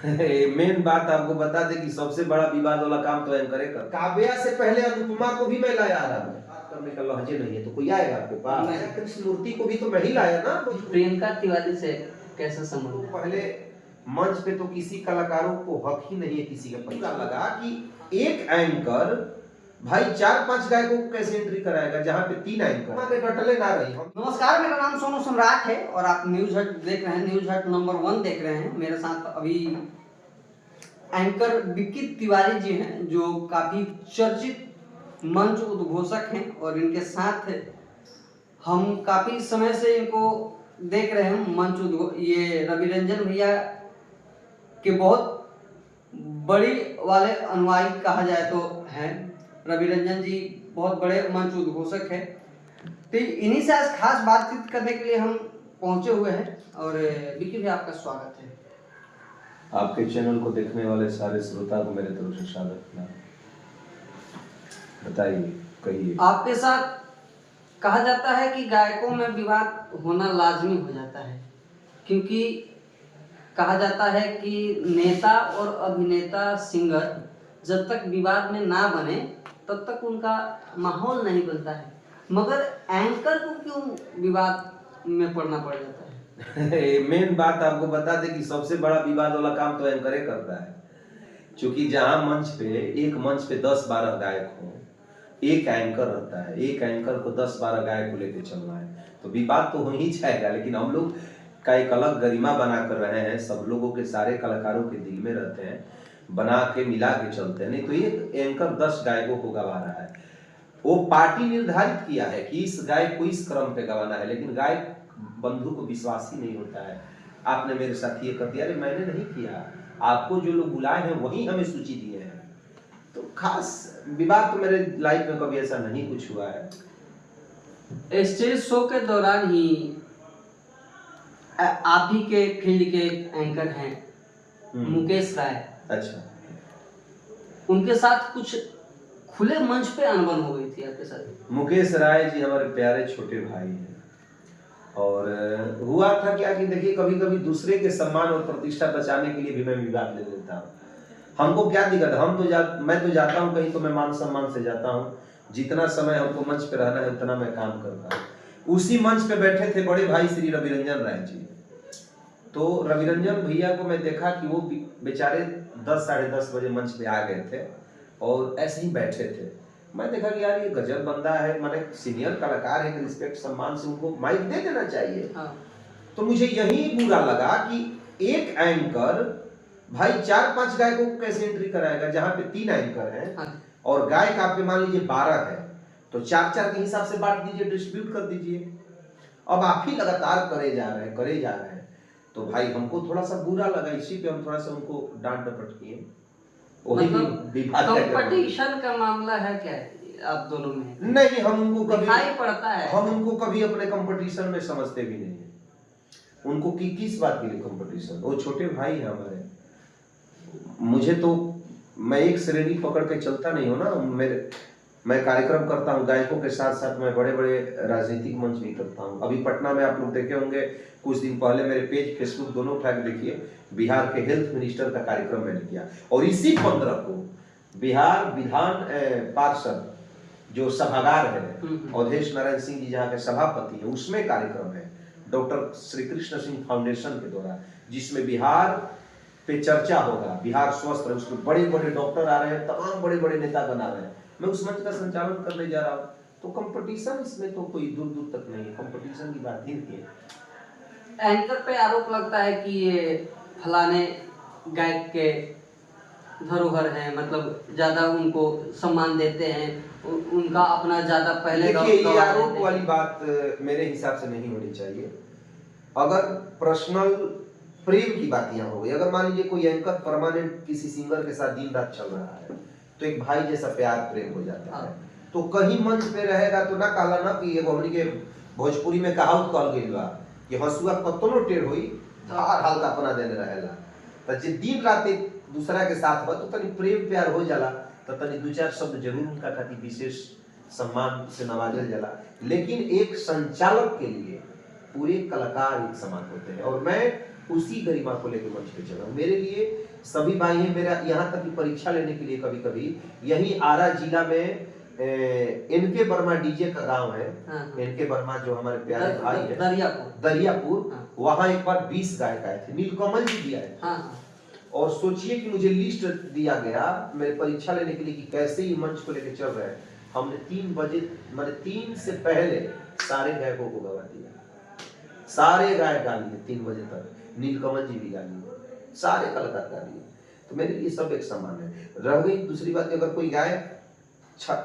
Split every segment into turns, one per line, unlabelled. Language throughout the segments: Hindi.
मेन बात आपको बता दे कि सबसे बड़ा विवाद वाला काम तो एंकर कर। काव्या से पहले अनुपमा को भी मैं लाया रहा हूँ। बात करने का लहजे नहीं है तो कोई आएगा आपके पास? कृष्णमूर्ति को भी तो मैं ही लाया ना।
प्रियंका तिवारी से कैसा संबंध है?
पहले मंच पे तो किसी कलाकारों को हक ही नहीं है किसी का। पता लगा कि एक एंकर भाई 4-5 गायकों को कैसे एंट्री कराएगा जहां पे 3 एंकर के डटले ना रही।
नमस्कार, मेरा नाम सोनू सम्राट है और आप न्यूज हट देख रहे हैं। न्यूज हट नंबर 1 देख रहे हैं। मेरे साथ अभी एंकर विक्की तिवारी जी हैं जो काफी चर्चित मंच उद्घोषक हैं और इनके साथ हम काफी समय से इनको देख रहे हैं। मंच ये रवि रंजन भैया के बहुत बड़ी वाले अनुयायी कहा जाए तो हैं। रवि रंजन जी बहुत बड़े मंच उद्घोषक है, तो इन्हीं से आज खास बातचीत करने के लिए हम पहुंचे हुए हैं। और विक्की भी आपका स्वागत है।
आपके चैनल को देखने वाले सारे श्रोता को मेरे तरफ से स्वागत है। बताइए, कहिए।
आपके साथ कहा जाता है कि गायकों में विवाद होना लाजमी हो जाता है, क्योंकि कहा जाता है कि नेता और अभिनेता सिंगर जब तक विवाद में ना बने तब तक उनका माहौल नहीं बनता है, मगर एंकर को क्यों विवाद में पड़ना पड़ जाता है?
मेन बात आपको बता दे कि सबसे बड़ा विवाद वाला काम तो एंकर करता है। क्योंकि जहां मंच पे 10-12 गायक हो, एक एंकर रहता है। एक एंकर को 10-12 गायक को लेकर चलना है तो विवाद तो हो ही जाएगा। लेकिन हम लोग का एक अलग गरिमा बना कर रहे हैं, सब लोगों के सारे कलाकारों के दिल में रहते हैं, बना के मिला के चलते हैं। नहीं तो एक एंकर 10 गायकों को गवा रहा है। वो पार्टी निर्धारित किया है कि इस गायक को इस क्रम पे गवाना है, लेकिन गायक बंधु को विश्वास ही नहीं होता है। आपने मेरे साथ ये कर दिया, अरे मैंने नहीं किया, आपको जो लोग बुलाए हैं वही हमें सूची दिए हैं। तो खास विवाद तो मेरे लाइफ में कभी ऐसा नहीं कुछ हुआ है।
स्टेज शो के दौरान ही आप ही के फील्ड के एंकर हैं मुकेश राय।
अच्छा,
उनके साथ कुछ खुले मंच पे अनबन हो गई थी आपके साथ?
मुकेश राय जी हमारे प्यारे छोटे भाई हैं और हुआ था क्या कि देखिए, कभी कभी दूसरे के सम्मान और प्रतिष्ठा बचाने के लिए भी मैं विवाद ले लेता हूँ। हमको क्या दिक्कत है, मैं तो जाता हूँ कहीं तो मैं मान सम्मान से जाता हूँ। जितना समय हमको मंच पे रहना है उतना मैं काम करता हूँ। उसी मंच पे बैठे थे बड़े भाई श्री रवि रंजन राय जी। तो रवि रंजन भैया को मैं देखा कि वो बेचारे 10-साढ़े 10 बजे मंच पे आ गए थे और ऐसे ही बैठे थे। मैं देखा कि यार ये गजब बंदा है, माने सीनियर कलाकार है, रिस्पेक्ट सम्मान से उनको माइक दे देना चाहिए।
हाँ।
तो मुझे यही बुरा लगा कि एक एंकर भाई 4-5 गायकों को कैसे एंट्री कराएगा जहां पे 3 एंकर हैं। हाँ। और गायक आपके मान लीजिए 12 है तो 4-4 के हिसाब से बांट दीजिए, डिस्ट्रीब्यूट कर दीजिए। अब आप ही लगातार करे जा रहे हैं तो भाई हमको थोड़ा सा बुरा लगा, इसी पे हम थोड़ा सा उनको डांट डपट किए।
कंपटीशन का मामला है क्या आप दोनों में?
नहीं, हम उनको कभी
दिखाई पड़ता है,
हम उनको कभी अपने कंपटीशन में समझते भी नहीं है। उनको किस बात के लिए कंपटीशन? वो छोटे भाई हैं हमारे। मुझे तो मैं एक श्रेणी पकड़ के चलता नहीं हूँ ना। मैं कार्यक्रम करता हूँ गायकों के साथ साथ, मैं बड़े बड़े राजनीतिक मंच भी करता हूँ। अभी पटना में आप लोग देखे होंगे कुछ दिन पहले, मेरे पेज फेसबुक दोनों उठा के देखिए, बिहार के हेल्थ मिनिस्टर का कार्यक्रम मैंने किया। और इसी 15 को बिहार विधान पार्षद जो सभागार है अवधेश नारायण सिंह जी जहाँ के सभापति है, उसमें कार्यक्रम है डॉक्टर श्री कृष्ण सिंह फाउंडेशन के द्वारा, जिसमें बिहार पे चर्चा होगा, बिहार स्वस्थ है। उसमें बड़े बड़े डॉक्टर आ रहे हैं, तमाम बड़े बड़े नेता बना रहे हैं। मैं उस मंच का संचालन करने जा रहा हूँ। तो कंपटीशन इसमें तो कोई दूर दूर तक नहीं है, कंपटीशन की बात ही नहीं है।
एंकर पे आरोप लगता है कि ये फलाने गायक के धरोहर हैं, मतलब ज्यादा उनको सम्मान देते हैं, उनका अपना ज्यादा पहले।
देखिए, ये आरोप वाली बात मेरे हिसाब से नहीं होनी चाहिए। अगर पर्सनल प्रेम की बात यहाँ हो गई, अगर मान लीजिए कोई एंकर परमानेंट किसी सिंगर के साथ दिन रात चल रहा है तो एक भाई जैसा प्यार प्रेम हो जाता है। तो कहीं मंच पे रहेगा तो ना कहला ना कि एगो हमनी के भोजपुरी में कहावत कहल गइल बा कि हंसुआ कतनो टेढ़ होई हर हाल का अपना देने रहेला। तो जे दिन रात एक दूसरा के साथ बा तो तनी प्रेम प्यार हो जाला, तो तनी 2-4 शब्द जरूर उनका खातिर विशेष सम्मान से नवाजल जाला। लेकिन एक संचालक के लिए पूरे कलाकार एक समान होते हैं और मैं उसी गरिमा को लेकर मंच पे चला। मेरे लिए सभी भाई हैं मेरा, यहाँ तक की परीक्षा लेने के लिए कभी कभी यही आरा जिला में इनके वर्मा डीजे का गांव है।
हाँ।
इनके वर्मा जो हमारे प्यारे भाई है,
दरियापुर।
दरियापुर,
हाँ।
वहां एक बार 20 गायक आए थे, नीलकमल जी भी आए थे।
हाँ।
और सोचिए कि मुझे लिस्ट दिया गया मेरे परीक्षा लेने के लिए कि कैसे ही मंच को लेकर चल रहे हैं। हमने 3 बजे मैंने 3 से पहले सारे गायकों को गवा दिया, सारे गायक गा लिए 3 बजे तक, नीलकमल जी भी गा लिए, सारे कलाकार गा लिए। तो मेरे लिए सब एक समान है। रह गई दूसरी बात, अगर कोई गायक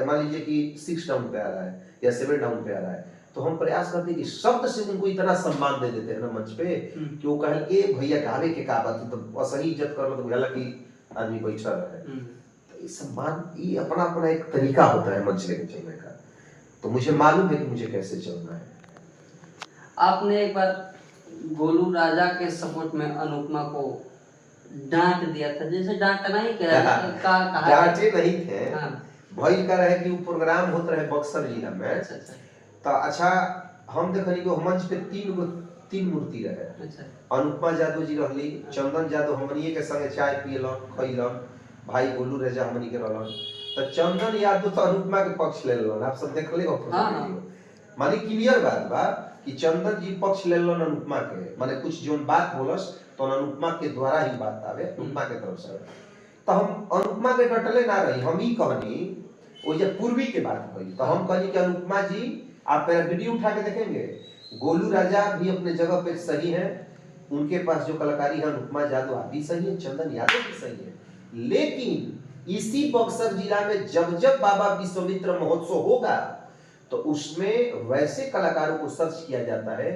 मान लीजिए कि 6 डाउन पे आ रहा है या 7 डाउन पे आ रहा है, तो हम प्रयास करते हैं कि शब्द से उनको इतना सम्मान दे देते हैं ना मंच पे कि वो कहे ए भैया गावे के का बात, तो सही इज्जत कर, मतलब हालांकि आदमी बैठा रहे। तो ये सम्मान, ये अपना अपना एक तरीका होता है मंच लेके चलने का। तो मुझे मालूम है कि मुझे कैसे चलना है।
आपने एक बार गोलू राजा के सपोर्ट में अनुपमा को डांट दिया था, जैसे डांटना ही कहा
डांटे नहीं थे।
हाँ।
भाई का रहे कि वो प्रोग्राम होता रहे बक्सर जिला में।
अच्छा।
तो अच्छा, हम देखनी कि मंच पे 3 मूर्ति रहे।
अच्छा।
अनुपमा यादव जी रहली, चंदन यादव हमनिए के संगे चाय पियलन खइलन, भाई गोलू राजा हमनी के रहलन। तो चंदन यादव तो अनुपमा के पक्ष ले लेलन, आप सब देख ले हो। माने क्लियर बात बा कि चंदन जी पक्ष ले लेलन अनुपमा के, माने कुछ जोन बात बोलस तो अनुपमा के द्वारा ही बात आवे, अनुपमा के तरफ से। तो हम अनुपमा के डटले ना रही, हम ही कहनी वो जब पूर्वी के बात हुई तो हम कहनी कि अनुपमा जी आप मेरा वीडियो उठा के देखेंगे, गोलू राजा भी अपने जगह पे सही है, उनके पास जो कलाकारी है, अनुपमा यादव भी सही है, चंदन यादव भी सही है, लेकिन इसी बक्सर जिला में जब जब बाबा विश्वामित्र महोत्सव होगा तो उसमें वैसे कलाकारों को सर्च किया जाता है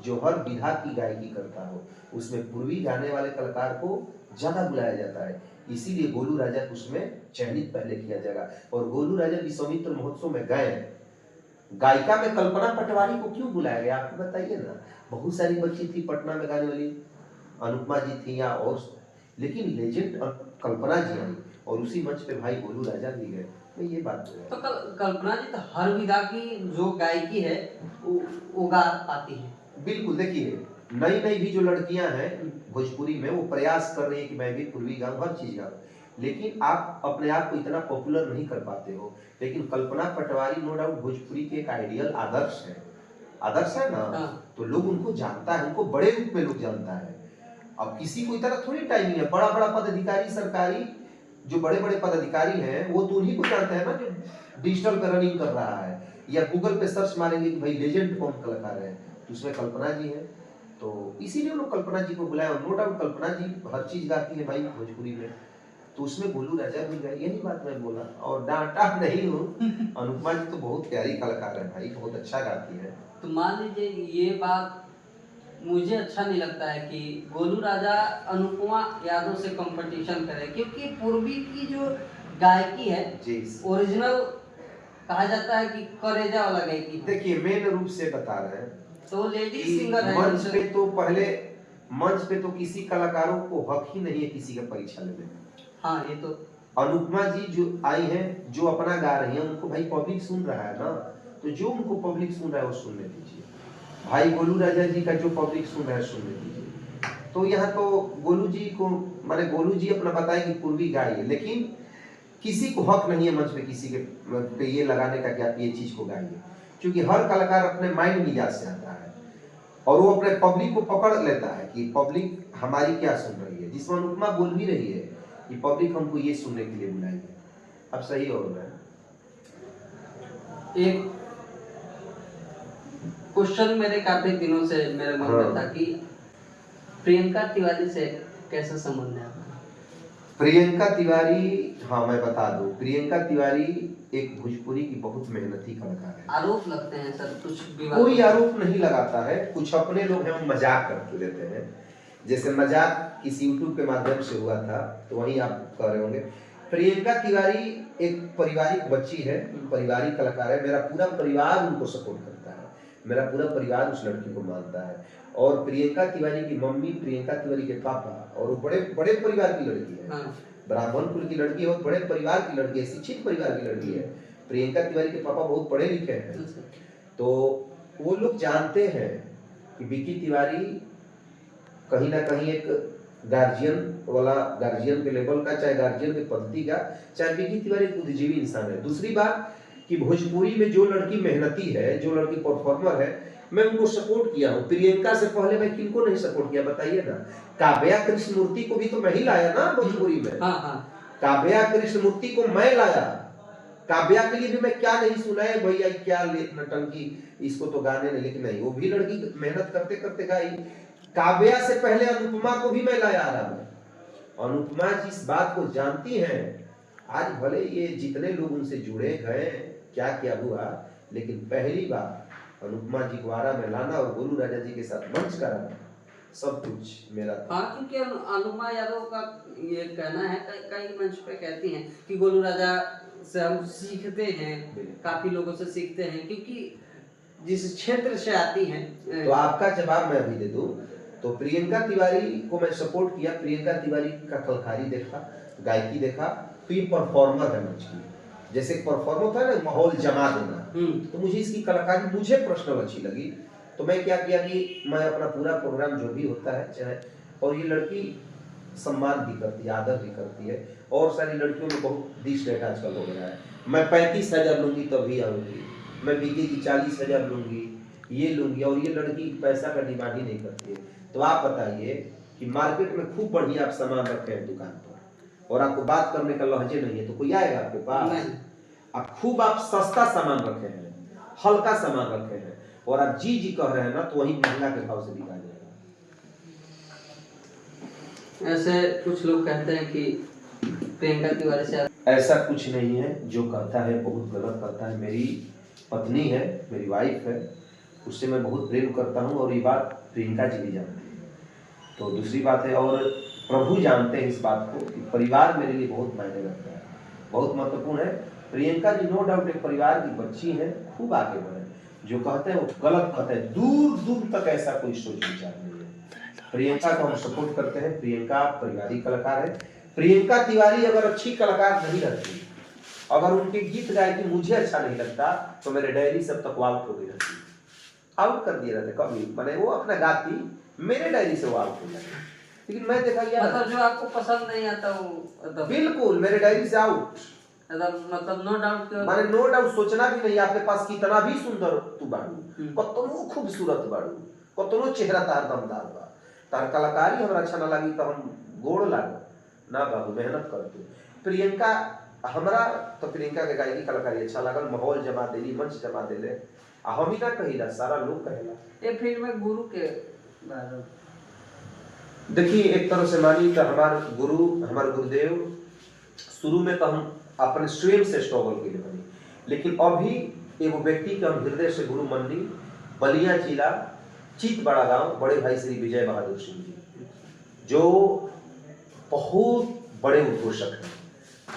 जो हर विधा की गायकी करता हो, उसमें पूर्वी गाने वाले कलाकार को ज्यादा बुलाया जाता है, इसीलिए गोलू राजा को उसमें चयनित पहले किया जाएगा। और गोलू राजा विश्वामित्र महोत्सव में गए, गायिका में कल्पना पटवारी को क्यों बुलाया गया आपको बताइए ना। बहुत सारी बच्ची थी पटना में गाने वाली, अनुपमा जी थी या और, लेकिन लेजेंड कल्पना जी आई और उसी मंच पे भाई गोलू राजा भी गए। मैं ये बात
तो कल्पना जी तो हर विधा की जो गायकी है वो गा पाती है।
बिल्कुल, देखिए नई नई भी जो लड़कियां हैं भोजपुरी में, वो प्रयास कर रही है कि मैं भी पूर्वी गाऊं, हर चीज गाऊं, लेकिन आप अपने आप को इतना पॉपुलर नहीं कर पाते हो। लेकिन कल्पना पटवारी नो डाउट भोजपुरी के एक आइडियल आदर्श है ना। तो लोग उनको जानता है, उनको बड़े रूप में लोग जानता है। अब किसी को इतना थोड़ी टाइमिंग है, बड़ा बड़ा पदाधिकारी सरकारी जो बड़े बड़े पदाधिकारी हैं वो तो उन्हीं को जानते हैं ना जो डिजिटल पे रनिंग कर रहा है, या गूगल पे सर्च मारेंगे कि भाई लेजेंड कौन कलाकार है, तो उसमें कल्पना जी है। तो इसीलिए लोग कल्पना जी को बुलाया। नो डाउट कल्पना जी हर चीज गाती है भाई भोजपुरी में, तो उसमें गोलू राजा भी गए, यही बात मैं बोला और डांटा नहीं हूँ। अनुपमा जी तो बहुत प्यारी कलाकार है भाई, बहुत अच्छा गाती है।
तो मान लीजिए ये बात मुझे अच्छा नहीं लगता है कि गोलू राजा अनुपमा यादव से कंपटीशन करे, क्योंकि पूर्वी की जो गायकी है ओरिजिनल कहा जाता है कि करेजा वाला गायकी।
देखिए मेन रूप से बता रहे हैं
तो लेडीज सिंगर है
मंच पे, तो पहले मंच पे तो किसी कलाकारों को हक ही नहीं है किसी का परीक्षा लेने में।
हाँ, ये तो
अनुपमा जी जो आई हैं, जो अपना गा रही हैं, उनको भाई पब्लिक सुन रहा है ना, तो जो उनको पब्लिक सुन रहा है वो सुनने दीजिए। भाई गोलू राजा जी का जो पब्लिक सुन रहा है सुनने दीजिए। तो यहाँ तो गोलू जी को माने गोलू जी अपना बताए कि पूर्वी गाइए, लेकिन किसी को हक नहीं है मंच पे किसी के पे ये लगाने का कि आप ये चीज को गाइए, क्योंकि हर कलाकार अपने माइंड मिजाज से आता है और वो अपने पब्लिक को पकड़ लेता है कि पब्लिक हमारी क्या सुन रही है। जिसमें अनुपमा बोल भी रही है कि पब्लिक हमको ये सुनने के लिए बुलाई है। अब सही हो रहा है।
एक क्वेश्चन मेरे काफी दिनों से मेरे मन में था कि प्रियंका तिवारी से कैसा संबंध है आपका?
प्रियंका तिवारी, हाँ मैं बता दूं, प्रियंका तिवारी एक भोजपुरी की बहुत मेहनती कलाकार है।
आरोप लगते हैं सर कुछ?
कोई आरोप नहीं लगाता है, कुछ अपने लोग हैं वो मजाक करते रहते हैं। जैसे मजाक इस यूट्यूब के माध्यम से हुआ था तो वही आप कह रहे होंगे। प्रियंका तिवारी एक पारिवारिक बच्ची है, पारिवारिक कलाकार है। मेरा पूरा परिवार उनको सपोर्ट करता है, मेरा पूरा परिवार उस लड़की को मानता है। और प्रियंका तिवारी की मम्मी, प्रियंका तिवारी के पापा, और वो बड़े बड़े परिवार की लड़की है। हाँ। ब्राह्मण कुल की लड़की है और बड़े परिवार की लड़की है, शिक्षित परिवार की लड़की है। प्रियंका तिवारी के पापा बहुत पढ़े लिखे हैं, तो वो लोग जानते हैं कि विकी तिवारी कहीं ना कहीं एक गार्जियन वाला, गार्जियन के लेवल का, चाहे गार्जियन के पद्धति का, चाहे विकी तिवारी एक बुद्धिजीवी इंसान है। दूसरी बात कि भोजपुरी में जो लड़की मेहनती है, जो लड़की परफॉर्मर है, मैं उनको सपोर्ट किया हूँ। प्रियंका से पहले मैं किनको नहीं सपोर्ट किया बताइए ना? काव्या कृष्णमूर्ति को भी तो मैं ही लाया ना भोजपुरी में। काव्या कृष्णमूर्ति को मैं लाया। काव्या के लिए भी मैं क्या नहीं सुना है भैया, क्या नटंकी, इसको तो गाने नहीं, लेकिन नहीं, वो भी लड़की मेहनत करते करते गाई। काव्या से पहले अनुपमा को भी मैं लाया रहा हूं। अनुपमा जिस बात को जानती हैं, आज भले ये जितने लोग उनसे जुड़े गए, क्या क्या हुआ, लेकिन पहली बार अनुपमा जी को आरा में लाना और गोलू राजा जी के साथ मंच कराना, सब कुछ मेरा था।
हाँ, क्योंकि अनुपमा यादव का ये कहना है, कई मंच पे कहती हैं कि गोलू राजा से हम सीखते हैं, काफी लोगों से सीखते हैं, क्योंकि जिस क्षेत्र से आती हैं।
तो आपका जवाब मैं अभी दे दूं, तो प्रियंका तिवारी को मैं सपोर्ट किया। प्रियंका तिवारी का कलाकारी देखा, गायकी देखा, तो ये परफॉर्मर है मंच की। जैसे परफॉर्मर होता है ना, माहौल जमा देना, तो मुझे इसकी कलाकारी मुझे पर्सनल अच्छी लगी। तो मैं क्या किया कि मैं अपना पूरा प्रोग्राम जो भी होता है, चाहे, और ये लड़की सम्मान भी करती है, आदर भी करती है, और सारी लड़कियों में बहुत दिस रेट आजकल हो गया है। मैं 35,000 लूंगी तभी आऊंगी, मैं विकी की 40,000 लूंगी, ये लूंगी, और ये लड़की पैसा का डिमांड ही नहीं करती है। तो आप बताइए कि मार्केट में खूब बढ़िया आप सामान रखे हैं दुकान पर, और आपको बात करने का लहजे नहीं है, तो कोई आएगा आपके पास? आप खूब आप सस्ता सामान रखे हैं, हल्का सामान रखे हैं, और आप जी जी कह रहे हैं ना, तो वही महंगा के भाव से बिका जाएगा।
ऐसे कुछ लोग कहते हैं कि प्रियंका तिवारी से,
ऐसा कुछ नहीं है। जो कहता है बहुत गलत कहता है। मेरी पत्नी है, मेरी वाइफ है, उससे मैं बहुत प्रेम करता हूँ, और ये बात प्रियंका जी भी जानती है। तो दूसरी बात है, और प्रभु जानते हैं इस बात को कि परिवार मेरे लिए बहुत मायने रखता है, बहुत महत्वपूर्ण है। प्रियंका जी नो डाउट एक परिवार की बच्ची है, खूब आगे बढ़े। जो कहते हैं वो गलत कहते हैं, दूर दूर तक ऐसा कोई सोच विचार नहीं है। प्रियंका को हम सपोर्ट करते हैं। प्रियंका पारिवारिक कलाकार है। प्रियंका तिवारी अगर अच्छी कलाकार नहीं रहती, अगर उनके गीत गायकी मुझे अच्छा नहीं लगता, तो मेरे डायरी सब तक आउट हो गई रहती, आउट कर दिए रहते कभी। मैंने वो अपना गाती, मेरे डायरी से वो आउट हो जाती, लेकिन मैं देखा यार,
मतलब जो आपको पसंद नहीं आता वो
बिल्कुल मेरे डायरी से आउट।
मतलब नो डाउट,
माने नो डाउट सोचना भी नहीं, आपके पास कितना भी सुंदर तू बाड़ू, कतनो खूबसूरत बाड़ू, कतनो चेहरा तार दमदार बा, तार कलाकारी हमरा अच्छा ना लगी तो हम गोड़ लागो ना बाबू, मेहनत करते। प्रियंका हमरा तो प्रियंका के गायकी कलाकारी अच्छा लागल, माहौल जमा देली, मंच जमा देले, आ हम ही ना कहिला, सारा लोग कहेला।
ये फिर में गुरु के
देखिए, एक तरह से मानी तो हमारे गुरु, हमारे गुरुदेव, शुरू में तो हम अपने स्वयं से स्ट्रगल के लिए बनी, लेकिन अभी एगो व्यक्ति के हम हृदय से गुरु मननी। बलिया जिला चित बड़ा गांव, बड़े भाई श्री विजय बहादुर सिंह जी, जो बहुत बड़े उद्घोषक हैं,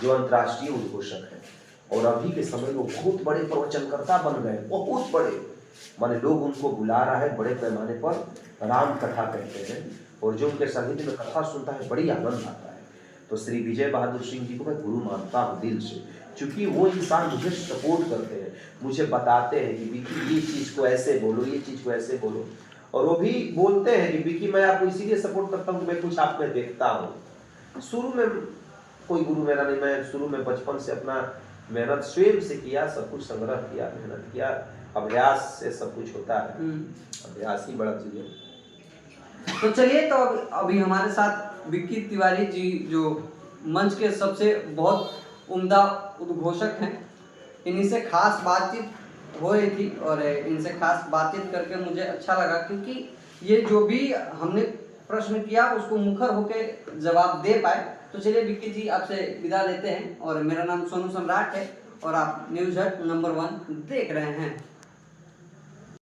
जो अंतर्राष्ट्रीय उद्घोषक हैं, और अभी के समय में बहुत बड़े प्रवचनकर्ता बन गए, बहुत बड़े, माने लोग उनको बुला रहा है बड़े पैमाने पर। राम कथा कहते हैं, और जो उनके सानिध्य में कथा सुनता है बड़ी आनंद आता है। तो श्री विजय बहादुर सिंह जी को मैं गुरु मानता हूँ दिल से, क्योंकि वो इंसान मुझे सपोर्ट करते हैं, मुझे बताते हैं कि विकी ये चीज को ऐसे बोलो, ये चीज को ऐसे बोलो, और वो भी बोलते हैं कि विकी मैं आपको इसीलिए सपोर्ट करता हूँ कि मैं कुछ आप में देखता हूँ। शुरू में कोई गुरु मेरा नहीं, मैं शुरू में बचपन से अपना मेहनत स्वयं से किया, सब कुछ संग्रह किया, मेहनत किया, अभ्यास से सब कुछ होता है, अभ्यास ही बड़ा चीज है।
तो चलिए, तो अभी हमारे साथ विक्की तिवारी जी, जो मंच के सबसे बहुत उम्दा उद्घोषक हैं, इन्हीं से खास बातचीत हो रही थी, और इनसे खास बातचीत करके मुझे अच्छा लगा, क्योंकि ये जो भी हमने प्रश्न किया उसको मुखर होके जवाब दे पाए। तो चलिए विक्की जी, आपसे विदा लेते हैं, और मेरा नाम सोनू सम्राट है, और आप न्यूज़ हट नंबर 1 देख रहे हैं।